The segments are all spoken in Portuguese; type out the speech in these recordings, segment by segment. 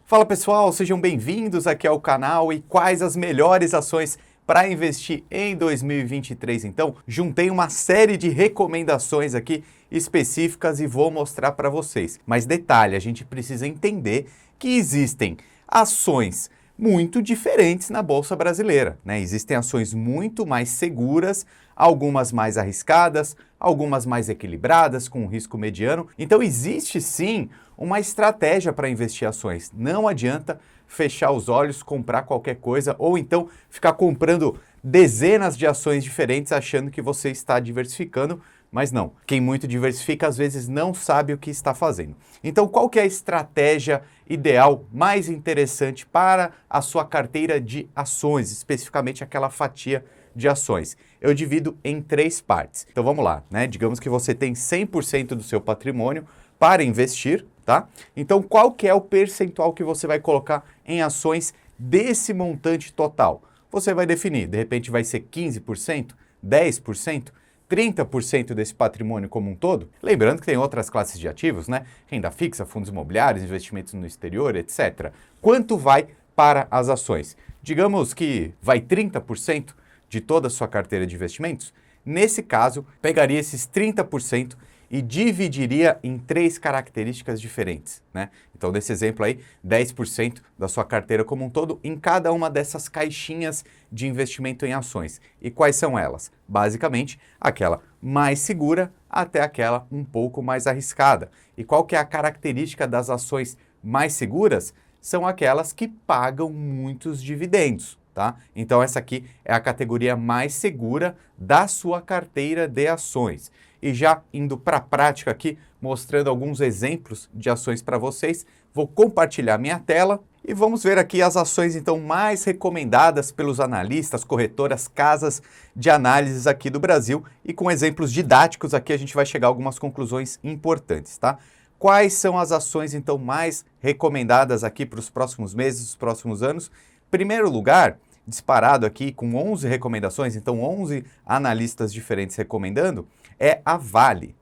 Fala pessoal, sejam bem-vindos aqui ao canal e quais as melhores ações para investir em 2023. Então, juntei uma série de recomendações aqui específicas e vou mostrar para vocês. Mas detalhe, a gente precisa entender que existem ações muito diferentes na Bolsa Brasileira, né? Existem ações muito mais seguras, algumas mais arriscadas, algumas mais equilibradas, com um risco mediano. Então existe sim uma estratégia para investir em ações. Não adianta fechar os olhos, comprar qualquer coisa ou então ficar comprando dezenas de ações diferentes achando que você está diversificando, mas não. Quem muito diversifica às vezes não sabe o que está fazendo. Então qual que é a estratégia ideal, mais interessante para a sua carteira de ações, especificamente aquela fatia de ações? Eu divido em três partes. Então vamos lá, né? Digamos que você tem 100% do seu patrimônio para investir, tá? Então qual que é o percentual que você vai colocar em ações desse montante total? Você vai definir, de repente vai ser 15%, 10%, 30% desse patrimônio como um todo. Lembrando que tem outras classes de ativos, né? Renda fixa, fundos imobiliários, investimentos no exterior, etc. Quanto vai para as ações? Digamos que vai 30% de toda a sua carteira de investimentos. Nesse caso, pegaria esses 30% e dividiria em três características diferentes, né? Então, nesse exemplo aí, 10% da sua carteira como um todo em cada uma dessas caixinhas de investimento em ações. E quais são elas? Basicamente, aquela mais segura até aquela um pouco mais arriscada. E qual que é a característica das ações mais seguras? São aquelas que pagam muitos dividendos, tá? Então, essa aqui é a categoria mais segura da sua carteira de ações. E já indo para a prática aqui, mostrando alguns exemplos de ações para vocês, vou compartilhar minha tela e vamos ver aqui as ações então mais recomendadas pelos analistas, corretoras, casas de análises aqui do Brasil, e com exemplos didáticos aqui a gente vai chegar a algumas conclusões importantes, tá? Quais são as ações então mais recomendadas aqui para os próximos meses, os próximos anos? Primeiro lugar, disparado aqui com 11 recomendações, então 11 analistas diferentes recomendando, é a Vale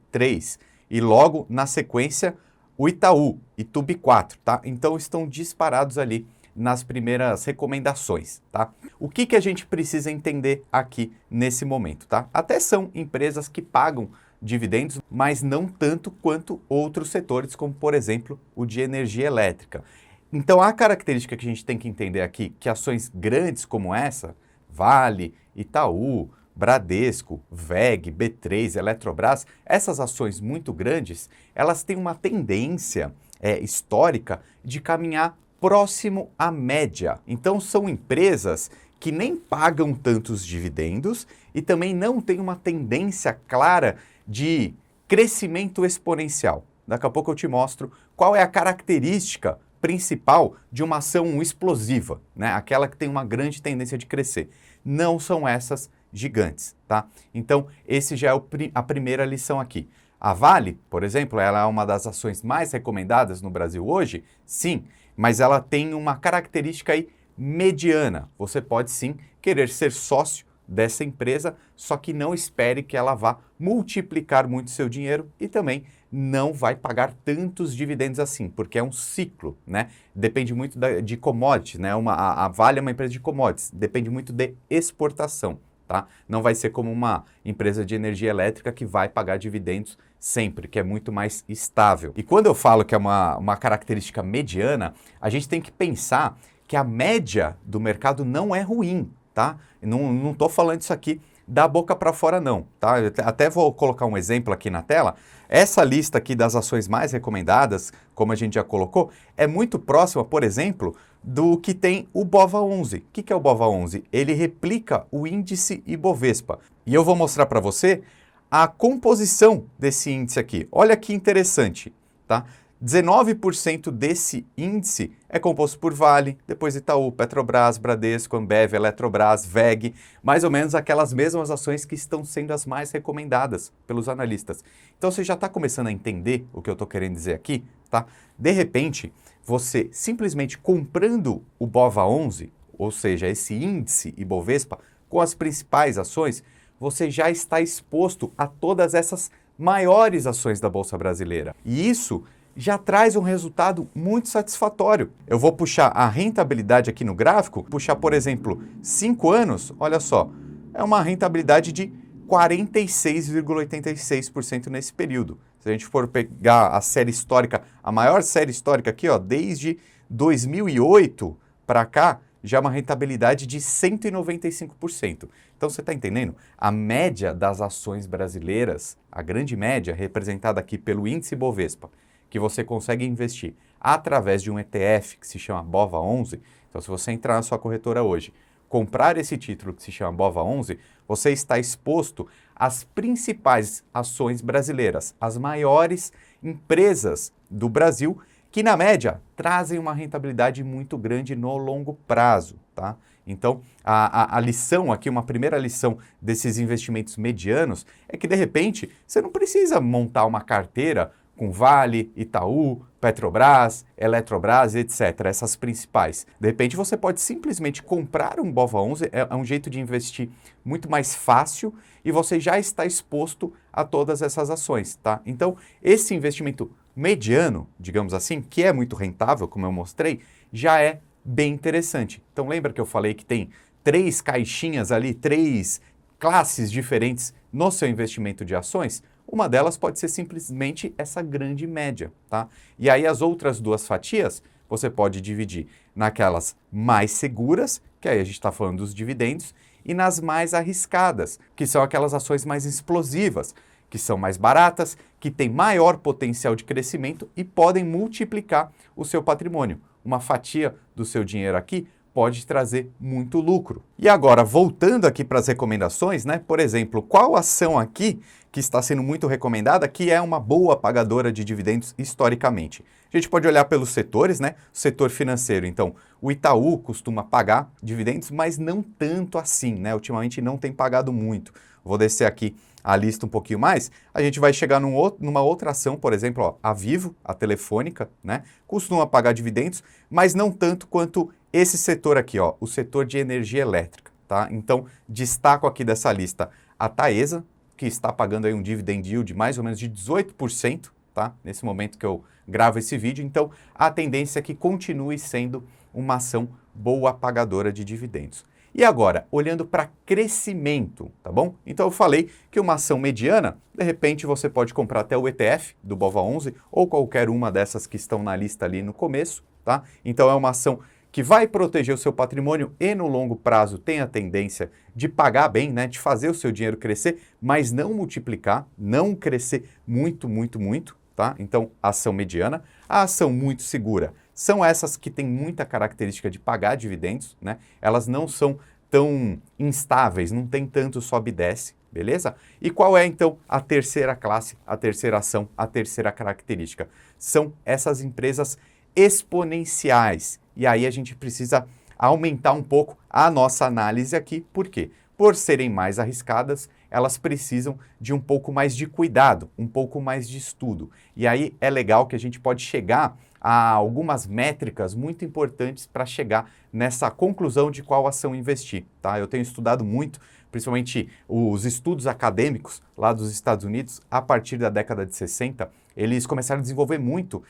3. E logo na sequência, o Itaú, Itub4, tá? Então estão disparados ali nas primeiras recomendações, tá? O que a gente precisa entender aqui nesse momento, tá? Até são empresas que pagam dividendos, mas não tanto quanto outros setores, como por exemplo o de energia elétrica. Então a característica que a gente tem que entender aqui, que ações grandes como essa, Vale, Itaú, Bradesco, VEG, B3, Eletrobras, essas ações muito grandes, elas têm uma tendência histórica de caminhar próximo à média. Então são empresas que nem pagam tantos dividendos e também não têm uma tendência clara de crescimento exponencial. Daqui a pouco eu te mostro qual é a característica principal de uma ação explosiva, né? Aquela que tem uma grande tendência de crescer. Não são essas gigantes, tá? Então, esse já é a primeira lição aqui. A Vale, por exemplo, ela é uma das ações mais recomendadas no Brasil hoje? Sim, mas ela tem uma característica aí mediana. Você pode sim querer ser sócio dessa empresa, só que não espere que ela vá multiplicar muito seu dinheiro e também não vai pagar tantos dividendos assim, porque é um ciclo, né? Depende muito de commodities, né? A Vale é uma empresa de commodities, depende muito de exportação, tá? Não vai ser como uma empresa de energia elétrica que vai pagar dividendos sempre, que é muito mais estável. E quando eu falo que é uma característica mediana, a gente tem que pensar que a média do mercado não é ruim, tá? Não estou falando isso aqui da boca para fora não, tá? Eu até vou colocar um exemplo aqui na tela. Essa lista aqui das ações mais recomendadas, como a gente já colocou, é muito próxima, por exemplo, do que tem o BOVA11. O que é o BOVA11? Ele replica o índice Ibovespa. E eu vou mostrar para você a composição desse índice aqui. Olha que interessante, tá? 19% desse índice é composto por Vale, depois Itaú, Petrobras, Bradesco, Ambev, Eletrobras, VEG, mais ou menos aquelas mesmas ações que estão sendo as mais recomendadas pelos analistas. Então você já está começando a entender o que eu estou querendo dizer aqui, tá? De repente, você simplesmente comprando o BOVA11, ou seja, esse índice Ibovespa, com as principais ações, você já está exposto a todas essas maiores ações da Bolsa Brasileira. E isso já traz um resultado muito satisfatório. Eu vou puxar a rentabilidade aqui no gráfico, puxar, por exemplo, 5 anos, olha só, é uma rentabilidade de 46,86% nesse período. Se a gente for pegar a série histórica, a maior série histórica aqui, ó, desde 2008 para cá, já é uma rentabilidade de 195%. Então você está entendendo? A média das ações brasileiras, a grande média, representada aqui pelo índice Bovespa, que você consegue investir através de um ETF que se chama BOVA11. Então, se você entrar na sua corretora hoje, comprar esse título que se chama BOVA11, você está exposto às principais ações brasileiras, as maiores empresas do Brasil, que na média trazem uma rentabilidade muito grande no longo prazo, tá? Então, a lição aqui, uma primeira lição desses investimentos medianos é que, de repente, você não precisa montar uma carteira com Vale, Itaú, Petrobras, Eletrobras, etc., essas principais. De repente, você pode simplesmente comprar um BOVA11, é um jeito de investir muito mais fácil e você já está exposto a todas essas ações, tá? Então, esse investimento mediano, digamos assim, que é muito rentável, como eu mostrei, já é bem interessante. Então, lembra que eu falei que tem 3 caixinhas ali, 3 classes diferentes no seu investimento de ações? Uma delas pode ser simplesmente essa grande média, tá? E aí as outras 2 fatias você pode dividir naquelas mais seguras, que aí a gente está falando dos dividendos, e nas mais arriscadas, que são aquelas ações mais explosivas, que são mais baratas, que têm maior potencial de crescimento e podem multiplicar o seu patrimônio. Uma fatia do seu dinheiro aqui pode trazer muito lucro. E agora, voltando aqui para as recomendações, né? Por exemplo, qual ação aqui que está sendo muito recomendada, que é uma boa pagadora de dividendos historicamente? A gente pode olhar pelos setores, né? O setor financeiro, então, o Itaú costuma pagar dividendos, mas não tanto assim, né? Ultimamente não tem pagado muito. Vou descer aqui a lista um pouquinho mais, a gente vai chegar numa outra ação, por exemplo, ó, a Vivo, a Telefônica, né? Costuma pagar dividendos, mas não tanto quanto esse setor aqui, ó, o setor de energia elétrica, tá? Então, destaco aqui dessa lista a Taesa, que está pagando aí um dividend yield de mais ou menos de 18%, tá? Nesse momento que eu gravo esse vídeo, então a tendência é que continue sendo uma ação boa pagadora de dividendos. E agora, olhando para crescimento, tá bom? Então eu falei que uma ação mediana, de repente você pode comprar até o ETF do BOVA11 ou qualquer uma dessas que estão na lista ali no começo, tá? Então é uma ação que vai proteger o seu patrimônio e no longo prazo tem a tendência de pagar bem, né? De fazer o seu dinheiro crescer, mas não multiplicar, não crescer muito, muito, muito, tá? Então, ação mediana. A ação muito segura são essas que têm muita característica de pagar dividendos, né? Elas não são tão instáveis, não tem tanto sobe e desce, beleza? E qual é, então, a terceira classe, a terceira ação, a terceira característica? São essas empresas exponenciais. E aí a gente precisa aumentar um pouco a nossa análise aqui. Por quê? Por serem mais arriscadas, elas precisam de um pouco mais de cuidado, um pouco mais de estudo. E aí é legal que a gente pode chegar a algumas métricas muito importantes para chegar nessa conclusão de qual ação investir, tá? Eu tenho estudado muito, principalmente os estudos acadêmicos lá dos Estados Unidos, a partir da década de 60, eles começaram a desenvolver muito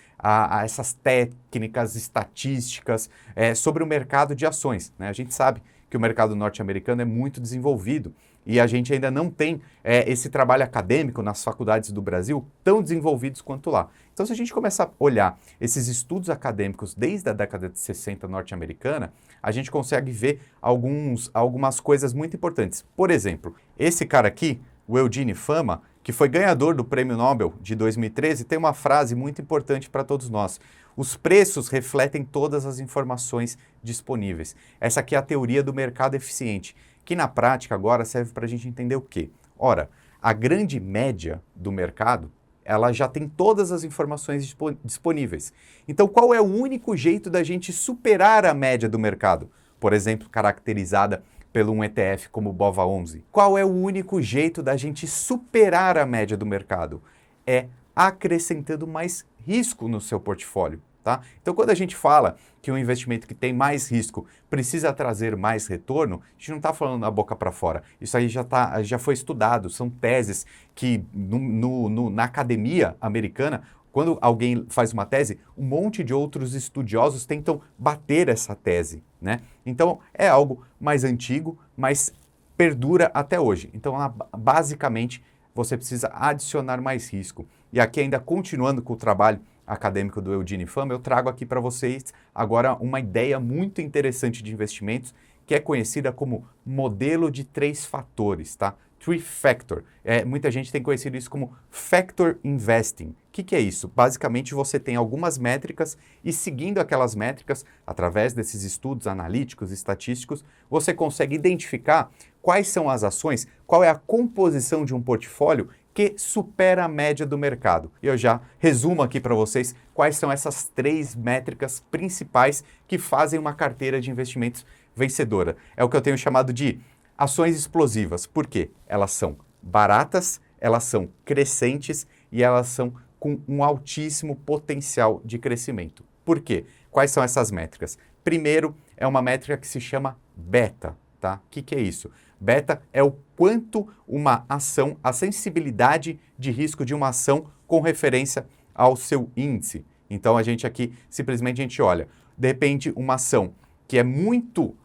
essas técnicas estatísticas sobre o mercado de ações, né? A gente sabe que o mercado norte-americano é muito desenvolvido e a gente ainda não tem esse trabalho acadêmico nas faculdades do Brasil tão desenvolvidos quanto lá. Então, se a gente começar a olhar esses estudos acadêmicos desde a década de 60 norte-americana, a gente consegue ver algumas coisas muito importantes. Por exemplo, esse cara aqui, o Eugene Fama, que foi ganhador do Prêmio Nobel de 2013, tem uma frase muito importante para todos nós. Os preços refletem todas as informações disponíveis. Essa aqui é a teoria do mercado eficiente, que na prática agora serve para a gente entender o quê? Ora, a grande média do mercado, ela já tem todas as informações disponíveis. Então, qual é o único jeito da gente superar a média do mercado? Por exemplo, caracterizada pelo um ETF como o BOVA11. Qual é o único jeito da gente superar a média do mercado? É acrescentando mais risco no seu portfólio, tá? Então, quando a gente fala que um investimento que tem mais risco precisa trazer mais retorno, a gente não está falando da boca para fora. Isso aí já foi estudado, são teses que na academia americana Quando alguém faz uma tese, um monte de outros estudiosos tentam bater essa tese, né? Então, é algo mais antigo, mas perdura até hoje. Então, basicamente, você precisa adicionar mais risco. E aqui, ainda continuando com o trabalho acadêmico do Eugene Fama, eu trago aqui para vocês agora uma ideia muito interessante de investimentos, que é conhecida como modelo de 3 fatores, tá? Three Factor. Muita gente tem conhecido isso como Factor Investing. O que é isso? Basicamente, você tem algumas métricas e, seguindo aquelas métricas, através desses estudos analíticos e estatísticos, você consegue identificar quais são as ações, qual é a composição de um portfólio que supera a média do mercado. E eu já resumo aqui para vocês quais são essas 3 métricas principais que fazem uma carteira de investimentos vencedora. É o que eu tenho chamado de ações explosivas. Por quê? Elas são baratas, elas são crescentes e elas são com um altíssimo potencial de crescimento. Por quê? Quais são essas métricas? Primeiro, é uma métrica que se chama beta, tá? O que é isso? Beta é o quanto uma ação, a sensibilidade de risco de uma ação com referência ao seu índice. Então, a gente aqui, simplesmente a gente olha, de repente, uma ação que é muito,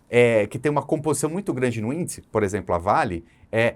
que tem uma composição muito grande no índice, por exemplo, a Vale,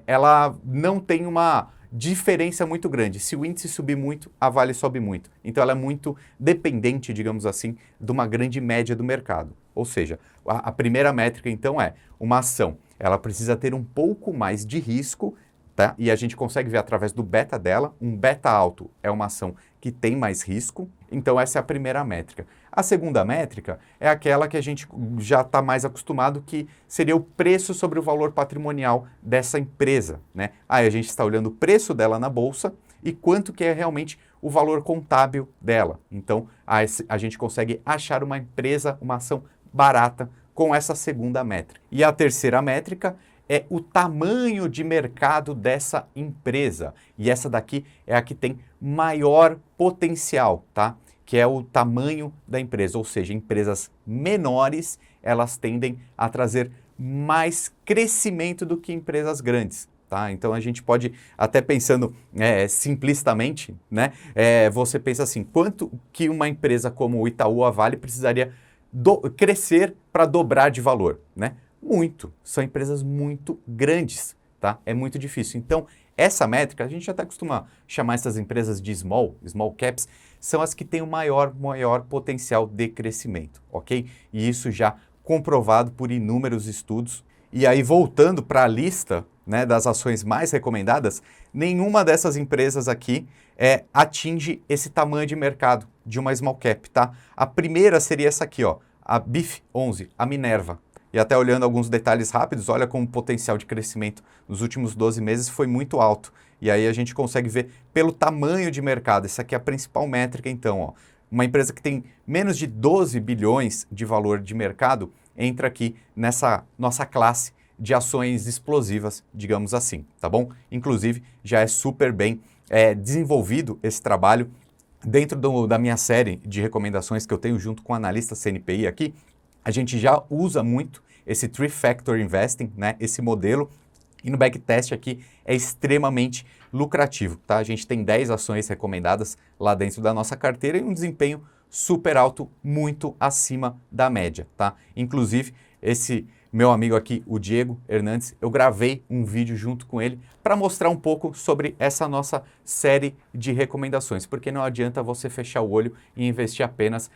ela não tem uma diferença muito grande. Se o índice subir muito, a Vale sobe muito. Então, ela é muito dependente, digamos assim, de uma grande média do mercado. Ou seja, a primeira métrica, então, é uma ação. Ela precisa ter um pouco mais de risco, tá? E a gente consegue ver através do beta dela. Um beta alto é uma ação que tem mais risco. Então, essa é a primeira métrica. A segunda métrica é aquela que a gente já está mais acostumado, que seria o preço sobre o valor patrimonial dessa empresa, né? Aí a gente está olhando o preço dela na bolsa e quanto que é realmente o valor contábil dela. Então, a gente consegue achar uma empresa, uma ação barata com essa segunda métrica. E a terceira métrica é o tamanho de mercado dessa empresa. E essa daqui é a que tem maior potencial, tá? Que é o tamanho da empresa, ou seja, empresas menores, elas tendem a trazer mais crescimento do que empresas grandes, tá? Então, a gente pode, até pensando simplistamente, né? Você pensa assim, quanto que uma empresa como o Itaú ou a Vale precisaria crescer para dobrar de valor, né? Muito. São empresas muito grandes, tá? É muito difícil. Então, essa métrica, a gente já está acostumado a chamar essas empresas de small caps, são as que têm o maior potencial de crescimento, ok? E isso já comprovado por inúmeros estudos. E aí, voltando para a lista, né, das ações mais recomendadas, nenhuma dessas empresas aqui atinge esse tamanho de mercado de uma small cap, tá? A primeira seria essa aqui, ó, a BIF11, a Minerva. E até olhando alguns detalhes rápidos, olha como o potencial de crescimento nos últimos 12 meses foi muito alto. E aí a gente consegue ver pelo tamanho de mercado. Essa aqui é a principal métrica, então, ó. Uma empresa que tem menos de 12 bilhões de valor de mercado entra aqui nessa nossa classe de ações explosivas, digamos assim, tá bom? Inclusive, já é super bem desenvolvido esse trabalho dentro da minha série de recomendações que eu tenho junto com o analista CNPI aqui. A gente já usa muito esse Three Factor Investing, né, esse modelo, e no backtest aqui é extremamente lucrativo, tá? A gente tem 10 ações recomendadas lá dentro da nossa carteira e um desempenho super alto, muito acima da média, tá? Inclusive, esse meu amigo aqui, o Diego Hernandes, eu gravei um vídeo junto com ele para mostrar um pouco sobre essa nossa série de recomendações, porque não adianta você fechar o olho e investir apenas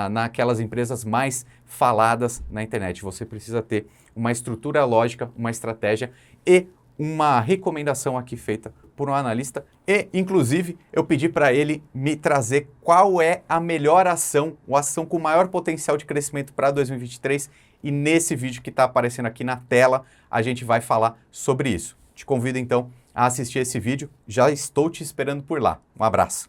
naquelas empresas mais faladas na internet. Você precisa ter uma estrutura lógica, uma estratégia e uma recomendação aqui feita por um analista. E, inclusive, eu pedi para ele me trazer qual é a melhor ação, a ação com maior potencial de crescimento para 2023. E nesse vídeo que está aparecendo aqui na tela, a gente vai falar sobre isso. Te convido, então, a assistir esse vídeo. Já estou te esperando por lá. Um abraço.